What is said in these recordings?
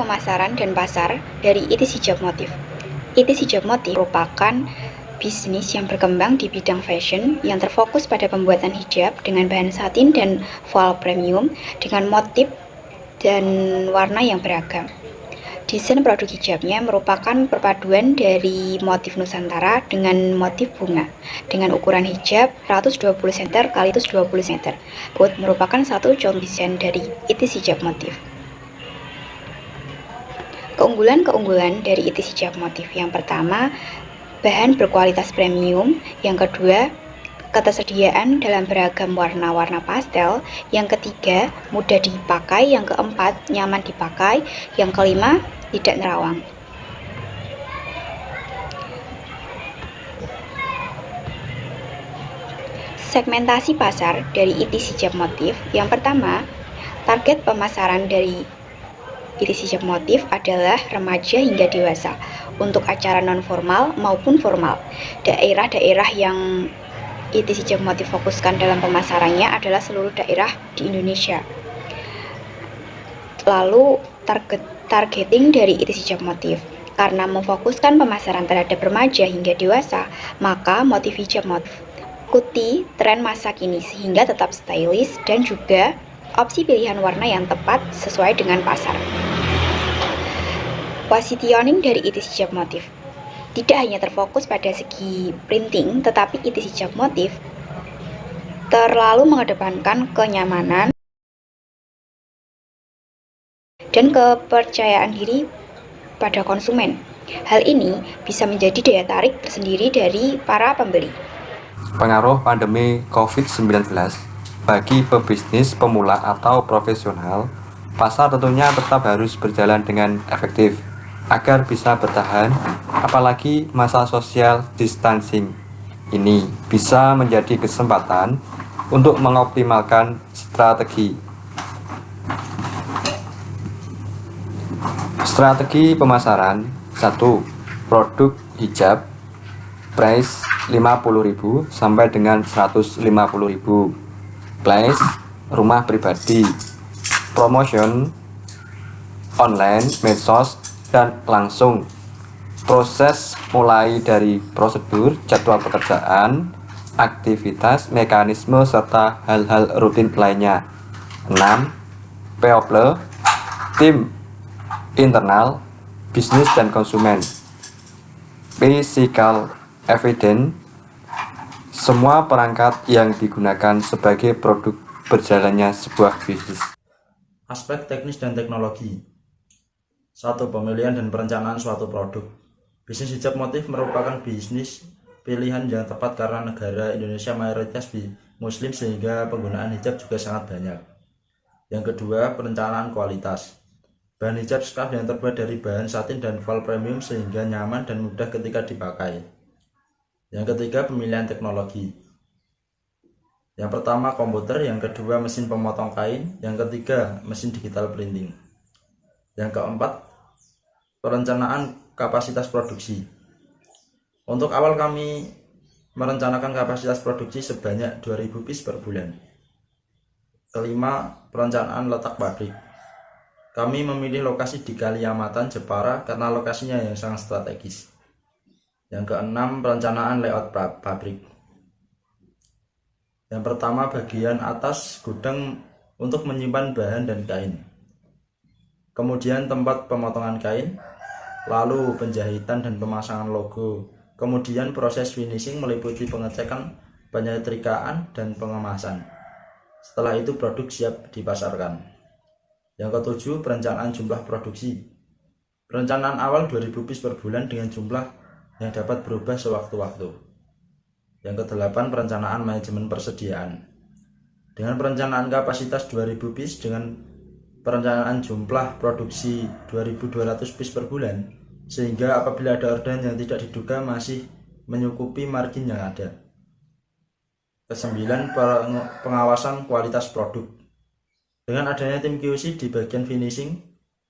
pemasaran dan pasar dari ITC Job Motif. ITC Job Motif merupakan bisnis yang berkembang di bidang fashion yang terfokus pada pembuatan hijab dengan bahan satin dan voile premium dengan motif dan warna yang beragam. Desain produk hijabnya merupakan perpaduan dari motif Nusantara dengan motif bunga dengan ukuran hijab 120 cm x 120 cm. Both merupakan satu contoh desain dari ITC Job Motif. Keunggulan-keunggulan dari ITC Job Motif yang pertama, bahan berkualitas premium. Yang kedua, ketersediaan dalam beragam warna-warna pastel. Yang ketiga, mudah dipakai. Yang keempat, nyaman dipakai. Yang kelima, tidak nerawang. Segmentasi pasar dari ITC Job Motif. Yang pertama, target pemasaran dari ITC Job Motif adalah remaja hingga dewasa untuk acara non-formal maupun formal. Daerah-daerah yang ITC Job Motif fokuskan dalam pemasarannya adalah seluruh daerah di Indonesia. Lalu targeting dari ITC Job Motif. Karena memfokuskan pemasaran terhadap remaja hingga dewasa, maka motif hijab motif ikuti tren masa kini sehingga tetap stylish dan juga opsi pilihan warna yang tepat sesuai dengan pasar. Positioning dari ITC Job Motif tidak hanya terfokus pada segi printing, tetapi ITC Job Motif terlalu mengedepankan kenyamanan dan kepercayaan diri pada konsumen. Hal ini bisa menjadi daya tarik tersendiri dari para pembeli. Pengaruh pandemi COVID-19 bagi pebisnis pemula atau profesional, pasar tentunya tetap harus berjalan dengan efektif agar bisa bertahan, apalagi masa social distancing ini bisa menjadi kesempatan untuk mengoptimalkan strategi pemasaran. 1. Produk hijab price 50.000 sampai dengan 150.000. Place rumah pribadi. Promotion online, medsos, dan langsung. Proses mulai dari prosedur, jadwal pekerjaan, aktivitas, mekanisme, serta hal-hal rutin lainnya. 6. People, tim internal, bisnis dan konsumen. Physical evidence, semua perangkat yang digunakan sebagai produk berjalannya sebuah bisnis. Aspek teknis dan teknologi. 1. Pemilihan dan perencanaan suatu produk. Bisnis hijab motif merupakan bisnis pilihan yang tepat karena negara Indonesia mayoritas muslim sehingga penggunaan hijab juga sangat banyak. Yang kedua, perencanaan kualitas. Bahan hijab scarf yang terbuat dari bahan satin dan voile premium sehingga nyaman dan mudah ketika dipakai. Yang ketiga, pemilihan teknologi. Yang pertama, komputer. Yang kedua, mesin pemotong kain. Yang ketiga, mesin digital printing. Yang keempat, perencanaan kapasitas produksi. Untuk awal kami merencanakan kapasitas produksi sebanyak 2000 piece per bulan. Kelima, perencanaan letak pabrik. Kami memilih lokasi di Kaliamatan, Jepara karena lokasinya yang sangat strategis. Yang keenam, perencanaan layout pabrik. Yang pertama, bagian atas gudang untuk menyimpan bahan dan kain. Kemudian tempat pemotongan kain, lalu penjahitan dan pemasangan logo. Kemudian proses finishing meliputi pengecekan, penyetrikaan, dan pengemasan. Setelah itu produk siap dipasarkan. Yang ketujuh, perencanaan jumlah produksi. Perencanaan awal 2000 piece per bulan dengan jumlah yang dapat berubah sewaktu-waktu. Yang kedelapan, perencanaan manajemen persediaan. Dengan perencanaan kapasitas 2000 piece dengan perencanaan jumlah produksi 2200 piece per bulan, sehingga apabila ada orderan yang tidak diduga masih menyukupi margin yang ada. Kesembilan, pengawasan kualitas produk. Dengan adanya tim QC di bagian finishing,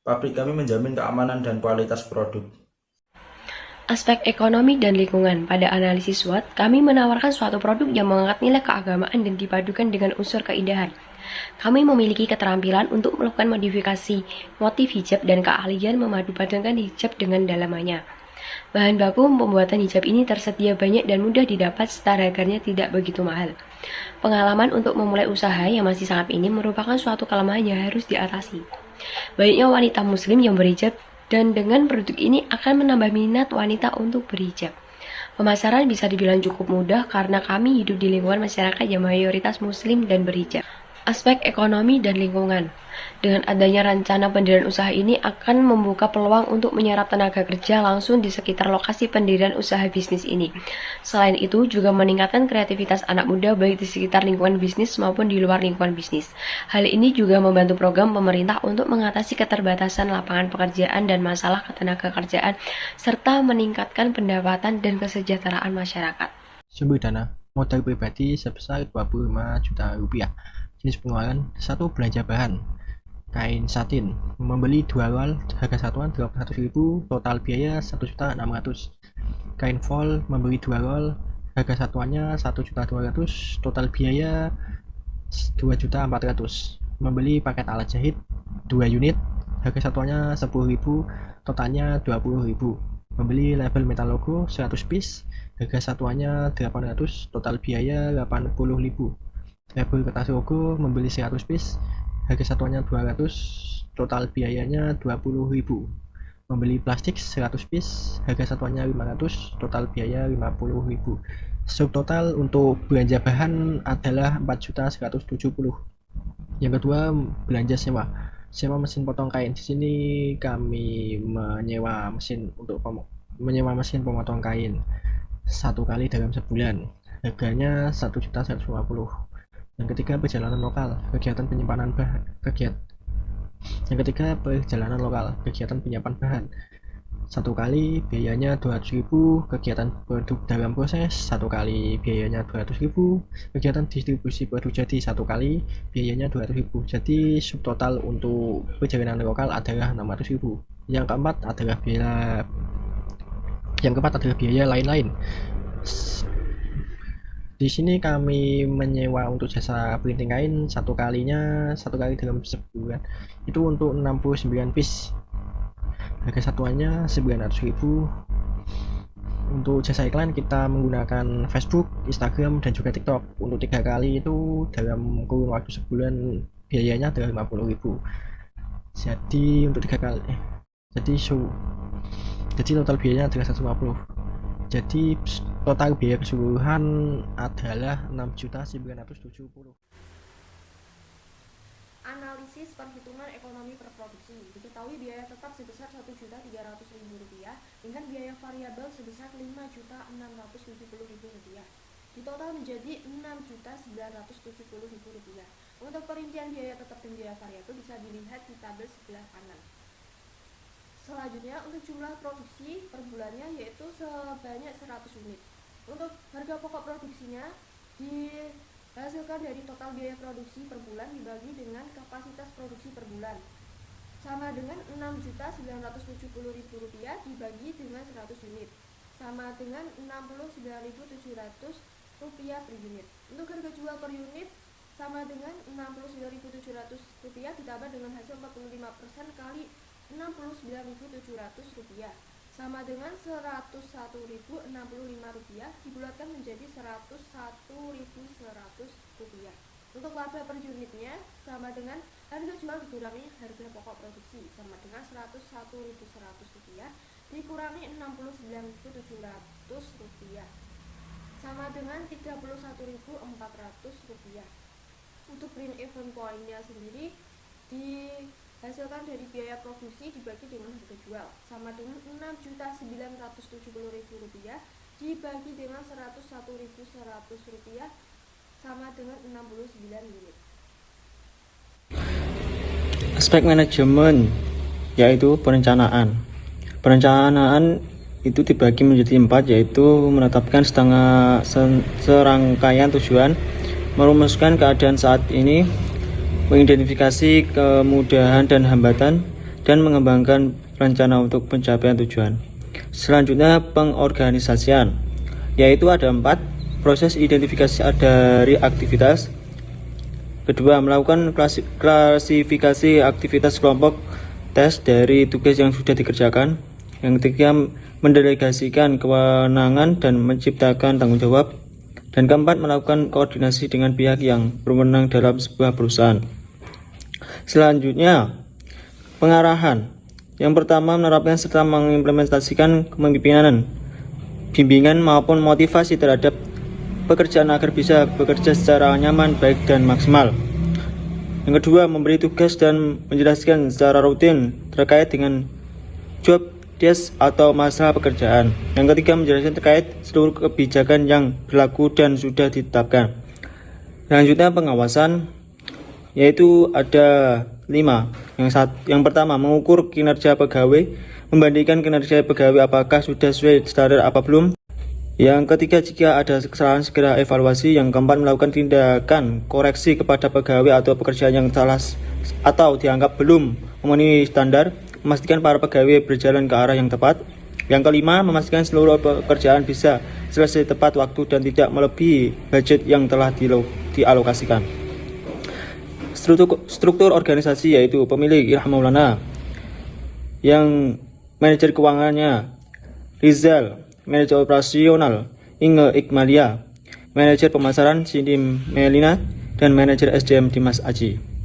pabrik kami menjamin keamanan dan kualitas produk. Aspek ekonomi dan lingkungan. Pada analisis SWOT, kami menawarkan suatu produk yang mengangkat nilai keagamaan dan dipadukan dengan unsur keindahan. Kami memiliki keterampilan untuk melakukan modifikasi motif hijab dan keahlian memadupadankan hijab dengan dalamannya. Bahan baku pembuatan hijab ini tersedia banyak dan mudah didapat serta harganya tidak begitu mahal. Pengalaman untuk memulai usaha yang masih sangat minim merupakan suatu kelemahan yang harus diatasi. Banyaknya wanita muslim yang berhijab dan dengan produk ini akan menambah minat wanita untuk berhijab. Pemasaran bisa dibilang cukup mudah karena kami hidup di lingkungan masyarakat yang mayoritas muslim dan berhijab. Aspek ekonomi dan lingkungan. Dengan adanya rencana pendirian usaha ini akan membuka peluang untuk menyerap tenaga kerja langsung di sekitar lokasi pendirian usaha bisnis ini. Selain itu, juga meningkatkan kreativitas anak muda baik di sekitar lingkungan bisnis maupun di luar lingkungan bisnis. Hal ini juga membantu program pemerintah untuk mengatasi keterbatasan lapangan pekerjaan dan masalah ketenaga kerjaan, serta meningkatkan pendapatan dan kesejahteraan masyarakat. Sumber dana modal pribadi sebesar 25 juta rupiah. Jenis pengeluaran: 1. Belanja bahan kain satin, membeli 2 roll, harga satuan 200.000, total biaya 1.600.000. Kain vol, membeli 2 roll, harga satuannya 1.200.000, total biaya 2.400.000. Membeli paket alat jahit 2 unit, harga satuannya 10.000, totalnya 20.000. Membeli label metal logo 100 piece, harga satuannya 800, total biaya 80.000. Label kertas logo, membeli 100 piece, harga satuannya 200, total biayanya 20.000. Membeli plastik 100 piece, harga satuannya 500, total biaya 50.000. Subtotal untuk belanja bahan adalah 4.170.000. Yang kedua, belanja sewa. Sewa mesin potong kain. Di sini kami menyewa mesin pemotong kain 1 kali dalam sebulan. Harganya 1.150.000. Yang ketiga, perjalanan lokal, kegiatan penyimpanan bahan. Yang ketiga, perjalanan lokal, kegiatan penyimpanan bahan. 1 kali biayanya 200.000, kegiatan produk dalam proses 1 kali biayanya 200.000, kegiatan distribusi produk jadi 1 kali biayanya 200.000. Jadi subtotal untuk perjalanan lokal adalah 600.000. Yang keempat adalah biaya lain-lain. Di sini kami menyewa untuk jasa printing kain 1 kali dalam sebulan itu untuk 69 piece. Harga satuannya 900.000. Untuk jasa iklan kita menggunakan Facebook, Instagram, dan juga TikTok. Untuk 3 kali itu dalam kurun waktu sebulan biayanya adalah 50.000. Jadi untuk 3 kali jadi total biayanya adalah 150. Jadi total biaya keseluruhan adalah 6.970.000. Analisis perhitungan ekonomi per produksi. Diketahui biaya tetap sebesar Rp1.300.000 dengan biaya variabel sebesar Rp5.670.000. Di total menjadi Rp6.970.000. Untuk perincian biaya tetap dan biaya variabel bisa dilihat di tabel sebelah kanan. Selanjutnya untuk jumlah produksi per bulannya yaitu sebanyak 100 unit. Untuk harga pokok produksinya dihasilkan dari total biaya produksi per bulan dibagi dengan kapasitas produksi per bulan, sama dengan Rp6.970.000 dibagi dengan 100 unit, sama dengan Rp69.700 per unit. Untuk harga jual per unit sama dengan Rp69.700 ditambah dengan hasil 45% kali Rp69.700 sama dengan Rp101.065 dibulatkan menjadi Rp101.100. Untuk laba per unitnya sama dengan harga jual dikurangi harga pokok produksi sama dengan Rp101.100 dikurangi Rp69.700 sama dengan Rp31.400. Untuk break even point-nya sendiri dihasilkan dari biaya produksi dibagi dengan harga jual sama dengan Rp6.970.000 dibagi dengan Rp101.100 sama dengan 69 unit. Aspek manajemen yaitu perencanaan. Perencanaan itu dibagi menjadi 4, yaitu menetapkan serangkaian tujuan, merumuskan keadaan saat ini, mengidentifikasi kemudahan dan hambatan, dan mengembangkan rencana untuk pencapaian tujuan. Selanjutnya pengorganisasian, yaitu ada 4. Proses identifikasi dari aktivitas, Kedua, melakukan klasifikasi aktivitas kelompok tes dari tugas yang sudah dikerjakan. Yang ketiga, mendelegasikan kewenangan dan menciptakan tanggung jawab. Dan keempat, melakukan koordinasi dengan pihak yang berwenang dalam sebuah perusahaan. Selanjutnya, pengarahan. Yang pertama, menerapkan serta mengimplementasikan kepemimpinan, bimbingan maupun motivasi terhadap pekerjaan agar bisa bekerja secara nyaman, baik dan maksimal. Yang kedua, memberi tugas dan menjelaskan secara rutin terkait dengan job desk atau masalah pekerjaan. Yang ketiga, menjelaskan terkait seluruh kebijakan yang berlaku dan sudah ditetapkan. Selanjutnya, pengawasan, yaitu ada 5. Yang pertama, mengukur kinerja pegawai, membandingkan kinerja pegawai apakah sudah sesuai standar apa belum. Yang ketiga, jika ada kesalahan segera evaluasi. Yang keempat, melakukan tindakan koreksi kepada pegawai atau pekerjaan yang salah atau dianggap belum memenuhi standar, memastikan para pegawai berjalan ke arah yang tepat. Yang kelima, memastikan seluruh pekerjaan bisa selesai tepat waktu dan tidak melebihi budget yang telah dialokasikan. Struktur organisasi, yaitu pemilik Ilham Maulana, yang manajer keuangannya Rizal, manajer operasional Inge Ikmalia, manajer pemasaran Cindy Melina, dan manajer SDM Dimas Aji.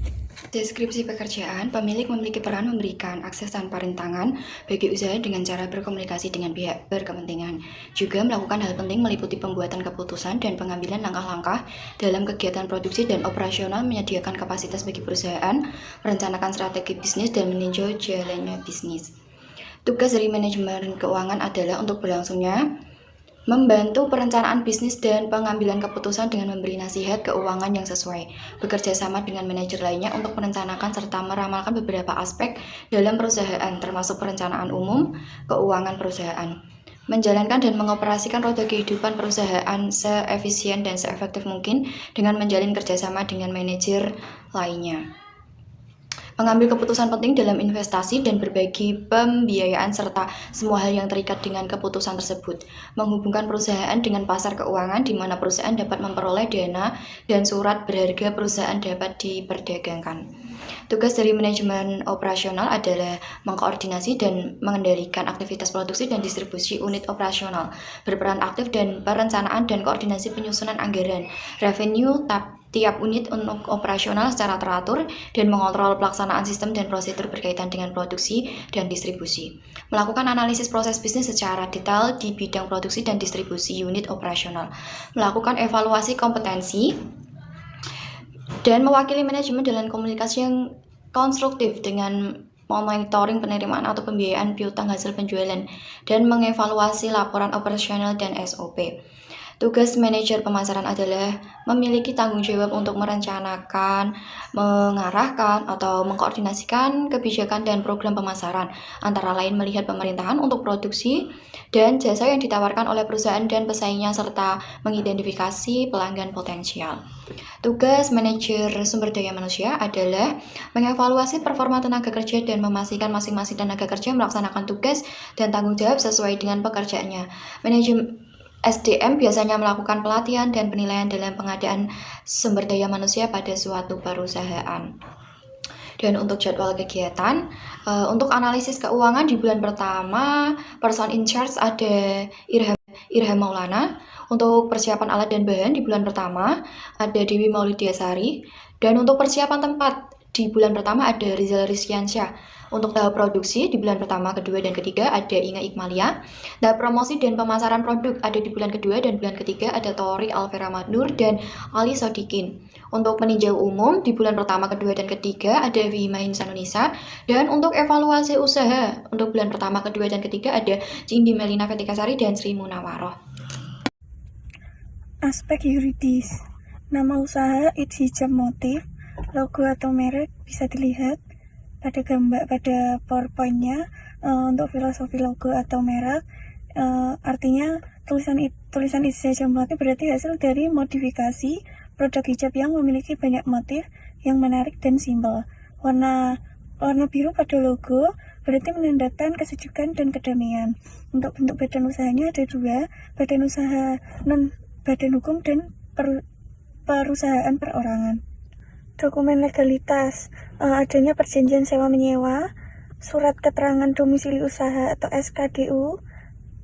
Deskripsi pekerjaan, pemilik memiliki peran memberikan akses tanpa rintangan bagi usaha dengan cara berkomunikasi dengan pihak berkepentingan. Juga melakukan hal penting meliputi pembuatan keputusan dan pengambilan langkah-langkah dalam kegiatan produksi dan operasional, menyediakan kapasitas bagi perusahaan, merencanakan strategi bisnis, dan meninjau jalannya bisnis. Tugas dari manajemen keuangan adalah untuk berlangsungnya membantu perencanaan bisnis dan pengambilan keputusan dengan memberi nasihat keuangan yang sesuai, bekerja sama dengan manajer lainnya untuk merencanakan serta meramalkan beberapa aspek dalam perusahaan, termasuk perencanaan umum, keuangan perusahaan, menjalankan dan mengoperasikan roda kehidupan perusahaan seefisien dan seefektif mungkin dengan menjalin kerjasama dengan manajer lainnya. Mengambil keputusan penting dalam investasi dan berbagi pembiayaan serta semua hal yang terikat dengan keputusan tersebut. Menghubungkan perusahaan dengan pasar keuangan di mana perusahaan dapat memperoleh dana dan surat berharga perusahaan dapat diperdagangkan. Tugas dari manajemen operasional adalah mengkoordinasi dan mengendalikan aktivitas produksi dan distribusi unit operasional, berperan aktif dan perencanaan dan koordinasi penyusunan anggaran, revenue, tiap unit untuk operasional secara teratur, dan mengontrol pelaksanaan sistem dan prosedur berkaitan dengan produksi dan distribusi. Melakukan analisis proses bisnis secara detail di bidang produksi dan distribusi unit operasional. Melakukan evaluasi kompetensi dan mewakili manajemen dalam komunikasi yang konstruktif dengan memonitoring penerimaan atau pembiayaan piutang hasil penjualan dan mengevaluasi laporan operasional dan SOP. Tugas manajer pemasaran adalah memiliki tanggung jawab untuk merencanakan, mengarahkan, atau mengkoordinasikan kebijakan dan program pemasaran, antara lain melihat pemerintahan untuk produksi dan jasa yang ditawarkan oleh perusahaan dan pesaingnya, serta mengidentifikasi pelanggan potensial. Tugas manajer sumber daya manusia adalah mengevaluasi performa tenaga kerja dan memastikan masing-masing tenaga kerja melaksanakan tugas dan tanggung jawab sesuai dengan pekerjaannya. Manajemen SDM biasanya melakukan pelatihan dan penilaian dalam pengadaan sumber daya manusia pada suatu perusahaan. Dan untuk jadwal kegiatan, untuk analisis keuangan di bulan pertama, person in charge ada Irham Maulana. Untuk persiapan alat dan bahan di bulan pertama ada Dewi Maulidiasari. Dan untuk persiapan tempat di bulan pertama ada Rizal Rizkiansyah. Untuk tahap produksi di bulan pertama, kedua, dan ketiga ada Inga Ikmalia. Tahap promosi dan pemasaran produk ada di bulan kedua dan bulan ketiga ada Tori Alvera Madnur dan Ali Sodikin. Untuk peninjau umum di bulan pertama, kedua, dan ketiga ada Wihimain Sanunisa. Dan untuk evaluasi usaha untuk bulan pertama, kedua, dan ketiga ada Cindy Melina Fetikasari dan Sri Munawaroh. Aspek yuridis. Nama usaha It's Hijab Motif, logo atau merek bisa dilihat pada gambar pada PowerPoint-nya. Untuk filosofi logo atau merek, artinya tulisan It's Hijab Motif berarti hasil dari modifikasi produk hijab yang memiliki banyak motif yang menarik dan simpel. Warna biru pada logo berarti menandakan kesejukan dan kedamaian. Untuk bentuk badan usahanya ada 2, badan usaha non badan hukum dan perusahaan perorangan. dokumen legalitas, adanya perjanjian sewa-menyewa, surat keterangan domisili usaha atau SKDU,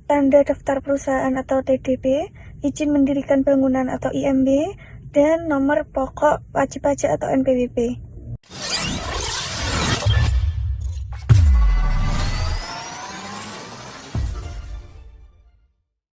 tanda daftar perusahaan atau TDP, izin mendirikan bangunan atau IMB, dan nomor pokok wajib pajak atau NPWP.